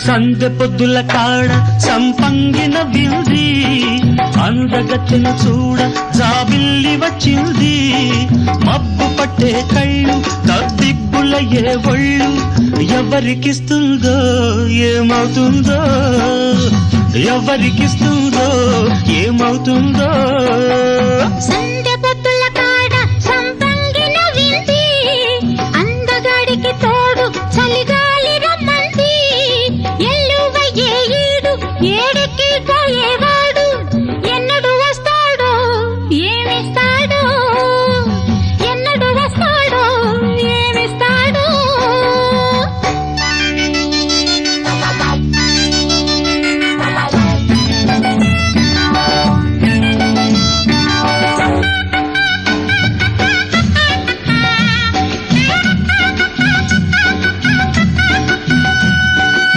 సందె పొద్దుల కాడ సంపంగిన బిల్ది అందగత్తెన చూడ జాబిల్లి వచ్చింది మబ్బు పట్టే కళ్ళు తద్దిబ్బుల ఏ ఒళ్ళు ఎవరికిస్తుందో ఏమవుతుందో ఎవరికిస్తుందో ఏమవుతుందో